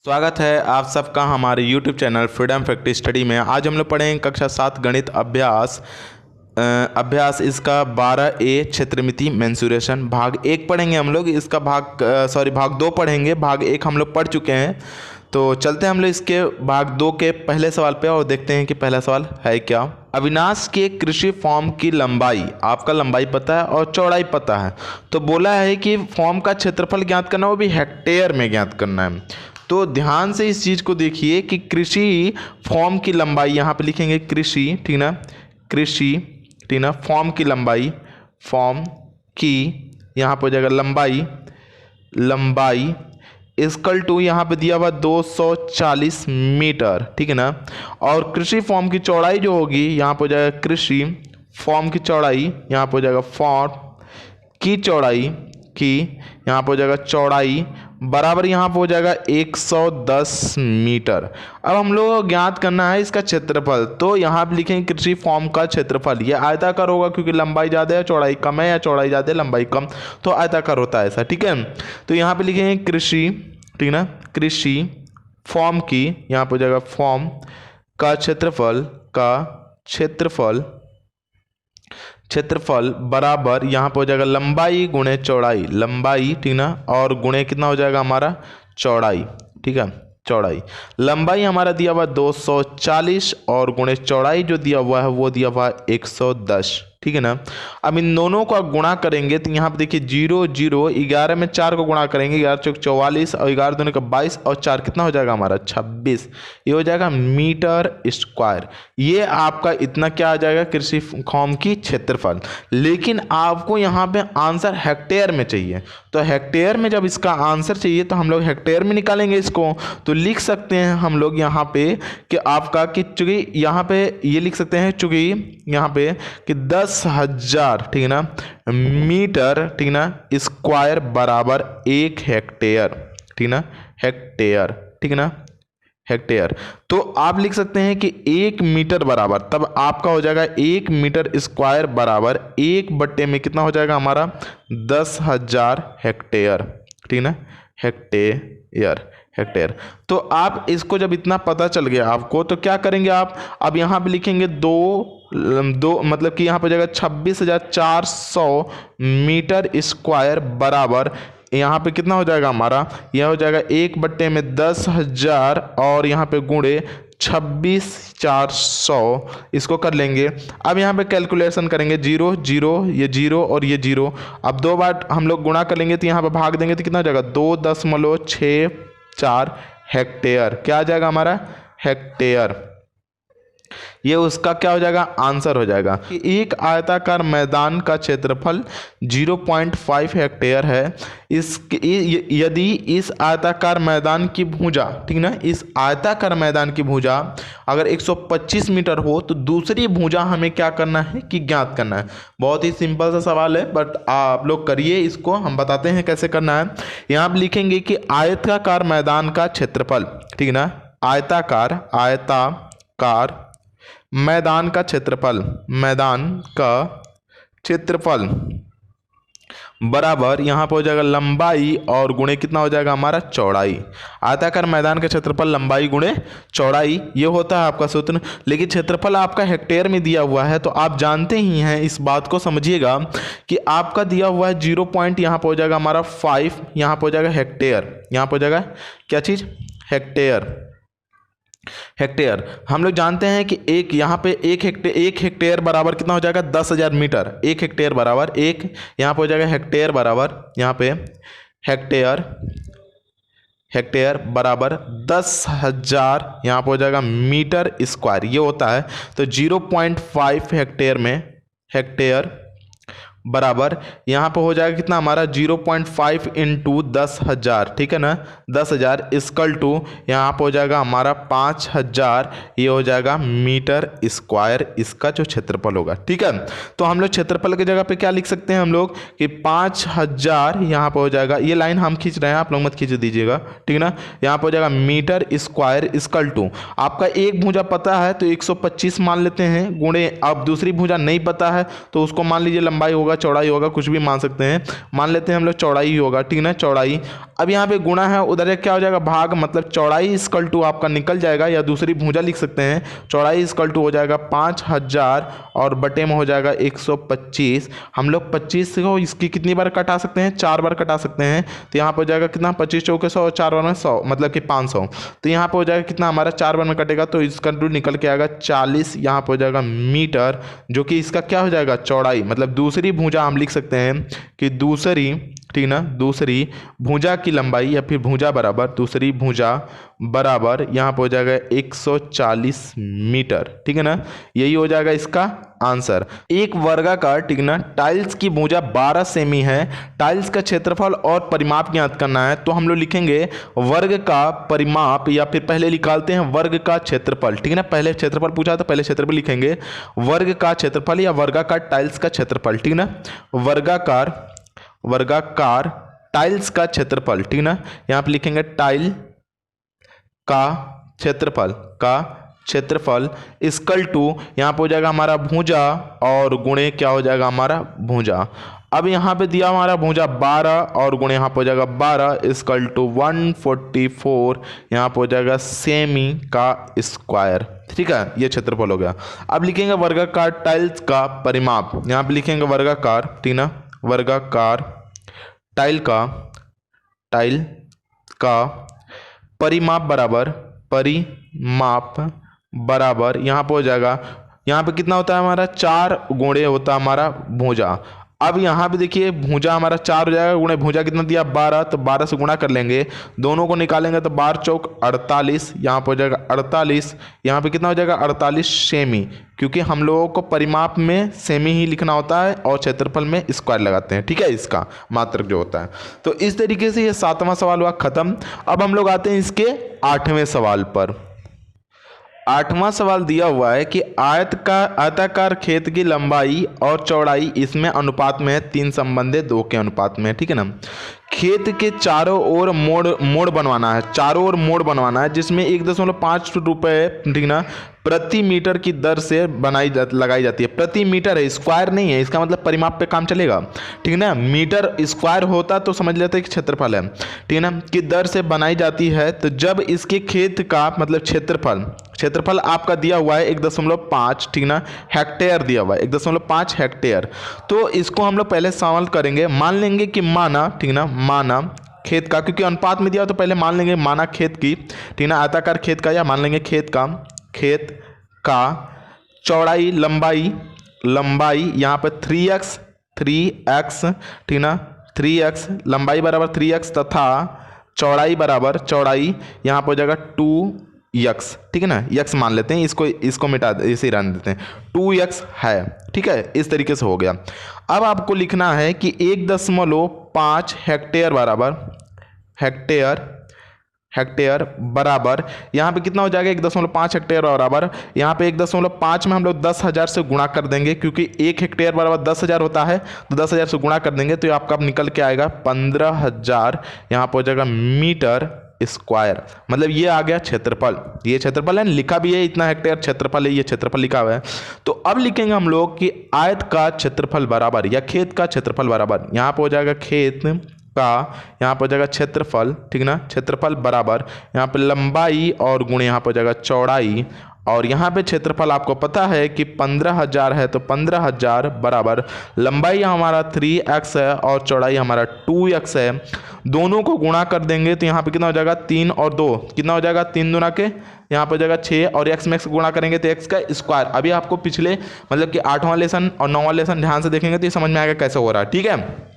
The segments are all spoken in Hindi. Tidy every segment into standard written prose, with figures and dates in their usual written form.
स्वागत है आप सबका हमारे YouTube channel freedom factory study में। आज हम लोग पढ़ेंगे कक्षा 7 गणित अभ्यास इसका 12A क्षेत्रमिति मेंसुरेशन भाग 1 पढ़ेंगे हम लोग। इसका भाग 2 पढ़ेंगे। भाग 1 हम लोग पढ़ चुके हैं। तो चलते हैं हम लोग इसके भाग 2 के पहले सवाल पे और देखते हैं कि पहला सवाल है क्या। अविनाश के कृषि फॉर्म की लंबाई, आपका लंबाई पता है और चौड़ाई पता है, तो बोला है कि फॉर्म का क्षेत्रफल ज्ञात करना, वो भी हेक्टेयर में ज्ञात करना है। तो ध्यान से इस चीज़ को देखिए कि कृषि फॉर्म की लंबाई, यहाँ पे लिखेंगे कृषि, ठीक ना, कृषि, ठीक ना, फॉर्म की लंबाई, फॉर्म की यहाँ पे हो जाएगा लंबाई इक्वल टू यहाँ पे दिया हुआ 240 मीटर, ठीक है ना। और कृषि फॉर्म की चौड़ाई जो होगी यहाँ पे हो जाएगा कृषि फॉर्म की चौड़ाई, यहाँ पे हो जाएगा फॉर्म की चौड़ाई की, यहाँ पे हो जाएगा चौड़ाई बराबर यहाँ पे हो जाएगा 110 मीटर। अब हम लोग को ज्ञात करना है इसका क्षेत्रफल। तो यहाँ पे लिखेंगे कृषि फॉर्म का क्षेत्रफल, ये आयताकार होगा क्योंकि लंबाई ज़्यादा है चौड़ाई कम है, या चौड़ाई ज़्यादा है लंबाई कम, तो आयताकार होता है ऐसा, ठीक है। तो यहाँ पे लिखेंगे कृषि, ठीक ना, कृषि फॉर्म की, यहाँ पे हो जाएगा फॉर्म का क्षेत्रफल बराबर यहाँ पे हो जाएगा लंबाई गुणे चौड़ाई, लंबाई, ठीक ना, और गुणे कितना हो जाएगा हमारा चौड़ाई, ठीक है, चौड़ाई। लंबाई हमारा दिया हुआ 240 और गुणे चौड़ाई जो दिया हुआ है वो दिया हुआ 110, ठीक है ना। अब इन दोनों का गुणा करेंगे तो यहाँ पे देखिए 0 0, 11 में 4 को गुणा करेंगे, 11 चौक 44 और 11 दूनी का 22 और 4 कितना हो जाएगा हमारा 26, ये हो जाएगा मीटर स्क्वायर। ये आपका इतना क्या आ जाएगा कृषि फॉर्म की क्षेत्रफल। लेकिन आपको यहाँ पे आंसर हेक्टेयर में चाहिए, तो हेक्टेयर में जब इसका आंसर चाहिए तो हम लोग हेक्टेयर में निकालेंगे इसको। तो लिख सकते हैं हम लोग यहाँ पे कि आपका कि चूंकि यहाँ पे ये लिख सकते हैं चूंकि यहाँ पे कि 10,000, ठीक है ना, मीटर, ठीक ना, स्क्वायर बराबर 1 हेक्टेयर, ठीक ना, हेक्टेयर, ठीक ना, हेक्टेयर। तो आप लिख सकते हैं कि 1 मीटर बराबर, तब आपका हो जाएगा 1 मीटर स्क्वायर बराबर 1 बट्टे में कितना हो जाएगा हमारा 10,000 हेक्टेयर, ठीक ना, हेक्टेयर। तो आप इसको जब इतना पता चल गया आपको तो क्या करेंगे आप, अब यहाँ पे लिखेंगे दो मतलब कि यहाँ पे जाएगा 26,400 मीटर स्क्वायर बराबर यहाँ पे कितना हो जाएगा हमारा, यह हो जाएगा 1 बट्टे में 10,000 और यहाँ पे गुणे 26,400, इसको कर लेंगे। अब यहाँ पे कैलकुलेशन करेंगे 0 0, ये 0 और ये 0, अब 2 बार हम लोग गुणा कर लेंगे तो यहाँ पे भाग देंगे तो कितना हो जाएगा 2.64 हेक्टेयर, क्या आ जाएगा हमारा हेक्टेयर। ये उसका क्या हो जाएगा आंसर हो जाएगा कि एक आयताकार मैदान का क्षेत्रफल 0.5 हेक्टेयर है। यदि इस आयताकार मैदान की भुजा, ठीक ना, इस आयताकार मैदान की भुजा अगर 125 मीटर हो तो दूसरी भुजा हमें क्या करना है कि ज्ञात करना है। बहुत ही सिंपल सा सवाल है, बट आप लोग करिए इसको, हम बताते हैं कैसे करना है। यहाँ आप लिखेंगे कि आयताकार मैदान का क्षेत्रफल, ठीक ना, आयताकार मैदान का क्षेत्रफल बराबर यहाँ पर हो जाएगा लंबाई और गुणे कितना हो जाएगा हमारा चौड़ाई। आयताकार मैदान का क्षेत्रफल लंबाई गुणे चौड़ाई, ये होता है आपका सूत्र। लेकिन क्षेत्रफल आपका हेक्टेयर में दिया हुआ है तो आप जानते ही हैं, इस बात को समझिएगा कि आपका दिया हुआ है 0 पॉइंट यहाँ पर हो जाएगा हमारा 5, यहाँ पर हो जाएगा हेक्टेयर, यहाँ पर हो जाएगा क्या चीज़ हेक्टेयर। हम लोग जानते हैं कि एक यहाँ पे एक हेक्टेयर बराबर कितना हो जाएगा 10,000 मीटर, 1 हेक्टेयर बराबर एक, यहाँ पे हो जाएगा हेक्टेयर बराबर, यहाँ पे हेक्टेयर बराबर 10,000 यहाँ पे हो जाएगा मीटर स्क्वायर, ये होता है। तो 0.5 हेक्टेयर बराबर यहाँ पे हो जाएगा कितना हमारा 0.5 इंटू 10,000, ठीक है ना, 10,000 इक्वल टू यहाँ पे हो जाएगा हमारा 5,000, ये हो जाएगा मीटर स्क्वायर, इसका जो क्षेत्रफल होगा, ठीक है। तो हम लोग क्षेत्रफल की जगह पे क्या लिख सकते हैं हम लोग कि 5,000 यहाँ पे हो जाएगा, ये लाइन हम खींच रहे हैं, आप लोग मत खींच दीजिएगा, ठीक ना। यहाँ पे हो जाएगा मीटर स्क्वायर इक्वल टू, आपका एक भुजा पता है तो 125 मान लेते हैं, गुणे अब दूसरी भुजा नहीं पता है तो उसको मान लीजिए लंबाई होगा चौड़ाई होगा, कुछ भी मान सकते हैं, मान लेते हैं हम लोग चौड़ाई ही होगा, ठीक ना, चौड़ाई। अब यहाँ पे गुणा है, उधर क्या हो जाएगा भाग, मतलब चौड़ाई इक्वल टू आपका निकल जाएगा, या दूसरी भुजा लिख सकते हैं, चौड़ाई इक्वल टू हो जाएगा 5000 और बटे में हो जाएगा 125। हम लोग 25 को इसकी कितनी बार कटा सकते हैं, 4 बार कटा सकते हैं। तो यहाँ पर हो जाएगा कितना, 25 चौके 100 और 4 बार में 100, मतलब कि 500। तो यहाँ पर हो जाएगा कितना हमारा, 4 बार में कटेगा तो इसका निकल के आएगा 40, यहाँ पर हो जाएगा मीटर, जो कि इसका क्या हो जाएगा चौड़ाई, मतलब दूसरी भुजा हम लिख सकते हैं कि दूसरी, ठीक ना, दूसरी भुजा की लंबाई या फिर भुजा बराबर दूसरी भुजा बराबर यहाँ पर हो जाएगा 140 मीटर, ठीक है ना। यही हो जाएगा इसका आंसर। एक वर्गाकार, ठीक ना, टाइल्स की भुजा 12 सेमी है, टाइल्स का क्षेत्रफल और परिमाप ज्ञात करना है। तो हम लोग लिखेंगे वर्ग का परिमाप, या फिर पहले निकालते हैं वर्ग का क्षेत्रफल, ठीक है ना। पहले क्षेत्रफल पूछा तो पहले क्षेत्रफल लिखेंगे, वर्ग का क्षेत्रफल या वर्गाकार टाइल्स का क्षेत्रफल, ठीक ना। वर्गाकार टाइल्स का क्षेत्रफल, ठीक ना। यहाँ पे लिखेंगे टाइल का क्षेत्रफल इक्वल टू यहाँ पे हो जाएगा हमारा भुजा और गुणे क्या हो जाएगा हमारा भुजा। अब यहाँ पे दिया हमारा भुजा 12 और गुणे यहाँ पे हो जाएगा 12 इक्वल टू 144, यहाँ पे हो जाएगा सेमी का स्क्वायर, ठीक है। ये क्षेत्रफल हो गया। अब लिखेंगे वर्गाकार टाइल्स का परिमाप, यहाँ पे लिखेंगे वर्गाकार, ठीक ना, वर्गाकार टाइल का परिमाप बराबर यहाँ पे हो जाएगा, यहाँ पे कितना होता है हमारा 4 गुणे होता है हमारा भुजा। अब यहाँ पे देखिए भुजा हमारा 4 हो जाएगा, गुणे भुजा कितना दिया 12, तो 12 से गुणा कर लेंगे, दोनों को निकालेंगे तो 12 चौक 48, यहाँ पे हो जाएगा 48, यहाँ पे कितना हो जाएगा 48 सेमी, क्योंकि हम लोगों को परिमाप में सेमी ही लिखना होता है और क्षेत्रफल में स्क्वायर लगाते हैं, ठीक है, इसका मात्रक जो होता है। तो इस तरीके से ये 7वां सवाल हुआ खत्म। अब हम लोग आते हैं इसके 8वें सवाल पर। 8वां सवाल दिया हुआ है कि आयताकार खेत की लंबाई और चौड़ाई इसमें अनुपात में है, 3 संबंधित 2 के अनुपात में, ठीक है ना। खेत के चारों ओर मोड़ बनवाना है, चारों ओर मोड़ बनवाना है, जिसमें 1.5 रुपये, ठीक ना, प्रति मीटर की दर से लगाई जाती है। प्रति मीटर है, स्क्वायर नहीं है, इसका मतलब परिमाप पे काम चलेगा, ठीक है ना। मीटर स्क्वायर होता तो समझ लेते हैं कि क्षेत्रफल है, ठीक है ना, की दर से बनाई जाती है। तो जब इसके खेत का मतलब क्षेत्रफल आपका दिया हुआ है 1.5, ठीक ना, हेक्टेयर दिया हुआ है 1.5 हेक्टेयर। तो इसको हम लोग पहले सवाल करेंगे, मान लेंगे कि माना, ठीक ना, माना खेत का, क्योंकि अनुपात में दिया तो पहले मान लेंगे माना खेत की, ठीक ना, आयताकार खेत का, या मान लेंगे खेत का चौड़ाई लंबाई यहाँ पे 3x, ठीक ना, 3x लंबाई बराबर 3x तथा चौड़ाई यहाँ पे हो जाएगा 2x, ठीक है ना, x मान लेते हैं, इसको मिटा इसे रहने देते हैं, 2x है, ठीक है। इस तरीके से हो गया। अब आपको लिखना है कि 1.5 हेक्टेयर बराबर यहाँ पे कितना हो जाएगा 1.5 हेक्टेयर बराबर, यहाँ पे 1.5 में हम लोग 10,000 से गुणा कर देंगे, क्योंकि 1 हेक्टेयर बराबर 10,000 होता है, तो 10,000 से गुणा कर देंगे तो आपका निकल के आएगा 15,000, यहाँ पे हो जाएगा मीटर स्क्वायर। मतलब ये आ गया क्षेत्रफल, ये क्षेत्रफल है, लिखा भी है इतना हेक्टेयर क्षेत्रफल है, ये क्षेत्रफल लिखा हुआ है। तो अब लिखेंगे हम लोग कि आयत का क्षेत्रफल बराबर या खेत का क्षेत्रफल बराबर, यहाँ पे हो जाएगा खेत का, यहाँ पर हो जाएगा क्षेत्रफल, ठीक ना, क्षेत्रफल बराबर यहाँ पे लंबाई और गुणे यहाँ पर हो जाएगा चौड़ाई, और यहाँ पे क्षेत्रफल आपको पता है कि 15,000 है, तो 15,000 बराबर लंबाई हमारा 3x है और चौड़ाई हमारा 2x है, दोनों को गुणा कर देंगे तो यहाँ पे कितना हो जाएगा 3 और 2 कितना हो जाएगा 3 दूना के यहाँ पर हो जाएगा 6, और x में x गुणा करेंगे तो x का स्क्वायर। अभी आपको पिछले मतलब कि 8वां लेसन और 9वां लेसन ध्यान से देखेंगे तो ये समझ में आएगा कैसे हो रहा है, ठीक है।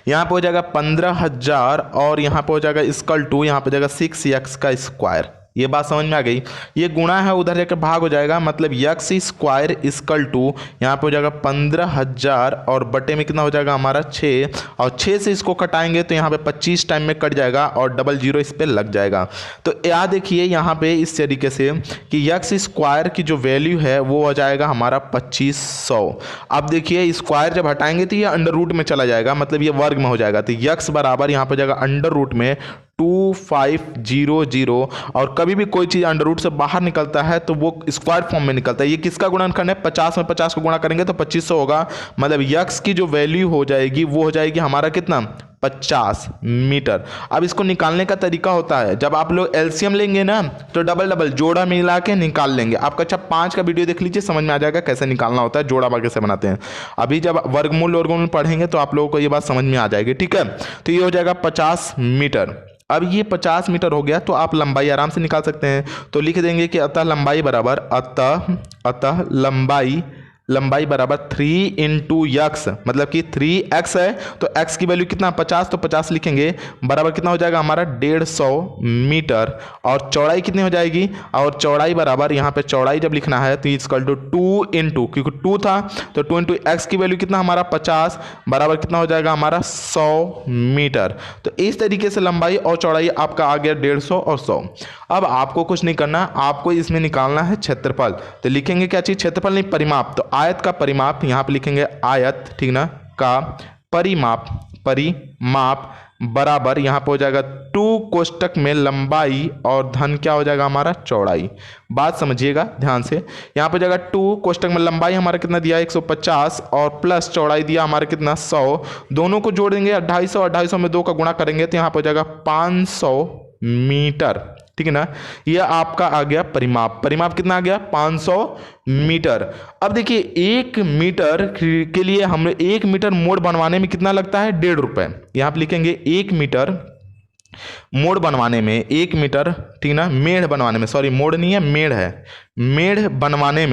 यहाँ पे हो जाएगा 15,000 और यहाँ पे हो जाएगा इक्वल टू, यहाँ पे हो जाएगा 6x का स्क्वायर। ये बात समझ में आ गई। ये गुणा है उधर जाकर भाग हो जाएगा, मतलब x स्क्वायर इक्वल टू यहाँ पे हो जाएगा 15,000 और बटे में कितना हो जाएगा हमारा 6, और 6 से इसको कटाएंगे तो यहाँ पे 25 टाइम में कट जाएगा और डबल जीरो इस पर लग जाएगा। तो याद देखिए यहाँ पे इस तरीके से कि x स्क्वायर की जो वैल्यू है वो हो जाएगा हमारा 2500। अब देखिए स्क्वायर जब हटाएंगे तो ये अंडर रूट में चला जाएगा, मतलब ये वर्ग में हो जाएगा, तो x बराबर यहाँ पे हो जाएगा अंडर रूट में 2500, और कभी भी कोई चीज़ अंडर रूट से बाहर निकलता है तो वो स्क्वायर फॉर्म में निकलता है। ये किसका गुणनखंड है 50 में 50 को गुणा करेंगे तो 2500 होगा, मतलब x की जो वैल्यू हो जाएगी वो हो जाएगी हमारा कितना 50 मीटर। अब इसको निकालने का तरीका होता है, जब आप लोग एलसीएम लेंगे ना तो डबल डबल जोड़ा मिला के निकाल लेंगे। आपका अच्छा 5 का वीडियो देख लीजिए, समझ में आ जाएगा कैसे निकालना होता है, जोड़ा कैसे बनाते हैं। अभी जब वर्गमूल पढ़ेंगे तो आप लोगों को ये बात समझ में आ जाएगी, ठीक है। तो ये हो जाएगा 50 मीटर। अब ये 50 मीटर हो गया तो आप लंबाई आराम से निकाल सकते हैं। तो लिख देंगे कि अतः लंबाई बराबर अतः लंबाई बराबर 3 इंटू एक्स, मतलब कि 3x है तो x की वैल्यू कितना 50, तो 50 लिखेंगे बराबर कितना हो जाएगा हमारा 150 मीटर। और चौड़ाई कितनी हो जाएगी, और चौड़ाई बराबर यहाँ पे चौड़ाई जब लिखना है तो इक्वल टू 2 इंटू, क्योंकि 2 था तो 2 इंटू एक्स की वैल्यू कितना हमारा 50 बराबर कितना हो जाएगा हमारा 100 मीटर। तो इस तरीके से लंबाई और चौड़ाई आपका आ गया 150 और 100। अब आपको कुछ नहीं करना, आपको इसमें निकालना है क्षेत्रफल। तो लिखेंगे क्या चीज, क्षेत्रफल नहीं परिमाप। तो आयत का परिमाप यहाँ पे लिखेंगे आयत, ठीक ना, का परिमाप बराबर यहाँ पे हो जाएगा 2 कोष्टक में लंबाई और धन क्या हो जाएगा हमारा चौड़ाई। बात समझिएगा ध्यान से, यहाँ पे हो जाएगा 2 कोष्टक में लंबाई हमारा कितना दिया 150 और प्लस चौड़ाई दिया हमारा कितना 100। दोनों को जोड़ देंगे 250 और 250 में 2 का गुणा करेंगे तो यहाँ पे हो जाएगा 500 मीटर, ठीक है ना। यह आपका आ गया परिमाप। परिमाप कितना आ गया 500 मीटर। अब देखिए 1 मीटर के लिए हम 1 मीटर मोड़ बनवाने में कितना लगता है 1.5 रुपए। यहां पे लिखेंगे 1 मीटर मोड़ बनवाने में, 1 मीटर, ठीक ना, मेढ़ बनवाने में, सॉरी मोड़ नहीं है मेढ़ है, मेढ़ बनवाने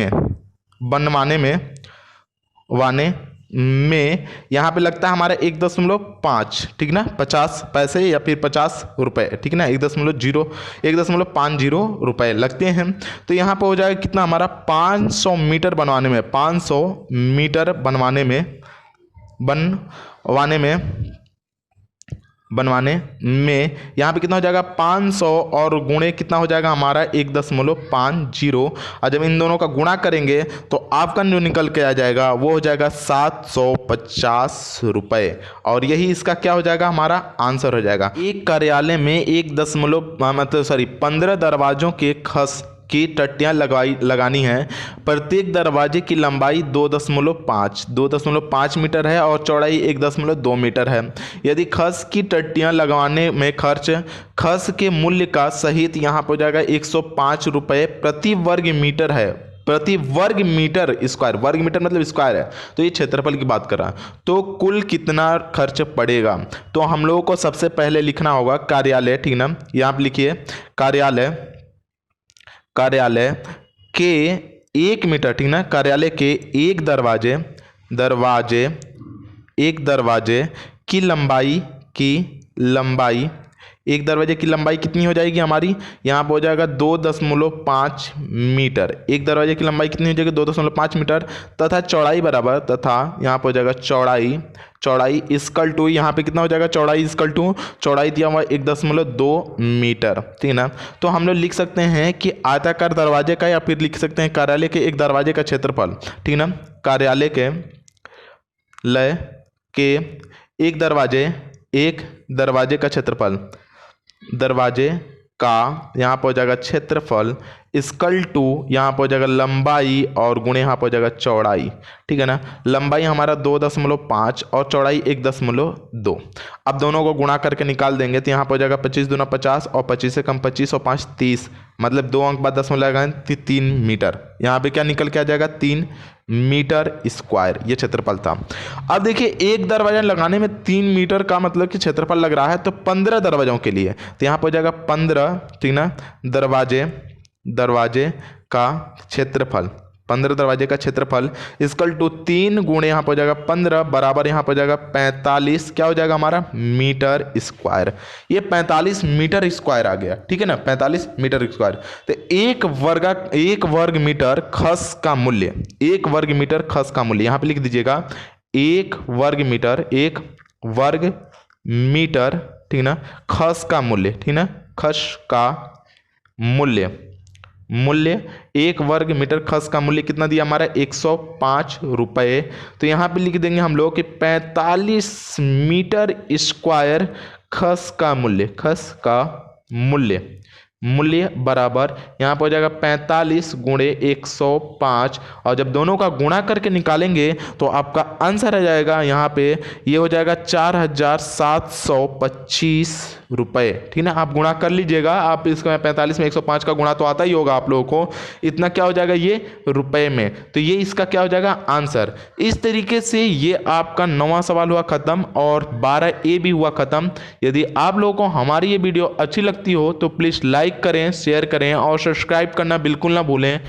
में यहाँ पे लगता है हमारा 1.5, ठीक ना, 50 पैसे या फिर 50 रुपए, ठीक ना, 1.50 रुपए लगते हैं। तो यहाँ पे हो जाएगा कितना हमारा 500 मीटर बनवाने में, 500 मीटर बनवाने में यहाँ पे कितना हो जाएगा 500 और गुणे कितना हो जाएगा हमारा 1.50। और जब इन दोनों का गुणा करेंगे तो आपका जो निकल के आ जाएगा वो हो जाएगा 750 रुपये। और यही इसका क्या हो जाएगा हमारा आंसर हो जाएगा। एक कार्यालय में 15 दरवाजों के खस की टट्टियाँ लगानी है। प्रत्येक दरवाजे की लंबाई 2.5 मीटर है और चौड़ाई 1.2 मीटर है। यदि खस की टट्टियाँ लगवाने में खर्च खस के मूल्य का सहित यहाँ पर हो जाएगा 105 रुपये प्रति वर्ग मीटर है, प्रति वर्ग मीटर स्क्वायर, वर्ग मीटर मतलब स्क्वायर है, तो ये क्षेत्रफल की बात कर रहा है। तो कुल कितना खर्च पड़ेगा, तो हम लोगों को सबसे पहले लिखना होगा कार्यालय, ठीक ना, यहाँ पे लिखिए कार्यालय के 1 मीटर, ठीक ना, कार्यालय के एक दरवाजे की लंबाई एक दरवाजे की लंबाई कितनी हो जाएगी हमारी, यहाँ पर हो जाएगा 2.5 मीटर। एक दरवाजे की लंबाई कितनी हो जाएगी 2.5 मीटर तथा चौड़ाई बराबर, तथा यहाँ पर हो जाएगा चौड़ाई इक्वल टू, यहाँ पे कितना हो जाएगा चौड़ाई इक्वल टू, चौड़ाई दिया हुआ 1.2 मीटर, ठीक है ना। तो हम लोग लिख सकते हैं कि आयताकार दरवाजे का, या फिर लिख सकते हैं कार्यालय के एक दरवाजे का क्षेत्रफल, ठीक है ना, कार्यालय के एक दरवाजे का क्षेत्रफल, दरवाजे का यहाँ पर हो जाएगा क्षेत्रफल इक्वल टू, यहाँ पर हो जाएगा लंबाई और गुणे यहाँ पर हो जाएगा चौड़ाई, ठीक है ना। लंबाई हमारा 2.5 और चौड़ाई 1.2। अब दोनों को गुणा करके निकाल देंगे तो यहाँ पर हो जाएगा 25 दूना 50 और 25 से कम 25 और 5 30, मतलब 2 अंक बाद 10 में लगाएं 3 मीटर। यहाँ पे क्या निकल के आ जाएगा 3 मीटर स्क्वायर, ये क्षेत्रफल था। अब देखिए एक दरवाजा लगाने में 3 मीटर का मतलब कि क्षेत्रफल लग रहा है, तो 15 दरवाजों के लिए तो यहाँ पर हो जाएगा 15, ठीक ना, दरवाजे का क्षेत्रफल, 15 दरवाजे का क्षेत्रफल इक्वल टू 3 गुणे यहाँ पर हो जाएगा 15 बराबर यहाँ पर हो जाएगा 45, क्या हो जाएगा हमारा मीटर स्क्वायर। ये 45 मीटर स्क्वायर आ गया, ठीक है ना, 45 मीटर स्क्वायर। तो एक वर्ग मीटर खस का मूल्य, यहाँ पे लिख दीजिएगा 1 वर्ग मीटर, ठीक ना, खस का मूल्य, ठीक ना, खस का मूल्य 1 वर्ग मीटर खस का मूल्य कितना दिया हमारा 105 रुपये। तो यहाँ पे लिख देंगे हम लोग कि 45 मीटर स्क्वायर खस का मूल्य मूल्य बराबर यहाँ पर हो जाएगा 45 गुणे 105, और जब दोनों का गुणा करके निकालेंगे तो आपका आंसर आ जाएगा यहाँ पे, ये हो जाएगा 4725 रुपये। ठीक ना, आप गुणा कर लीजिएगा, आप इसका 45 में 105 का गुणा तो आता ही होगा आप लोगों को, इतना क्या हो जाएगा ये रुपए में, तो ये इसका क्या हो जाएगा आंसर। इस तरीके से ये आपका 9वां सवाल हुआ खत्म और 12A भी हुआ खत्म। यदि आप लोगों को हमारी ये वीडियो अच्छी लगती हो तो प्लीज़ लाइक करें, शेयर करें और सब्सक्राइब करना बिल्कुल ना भूलें।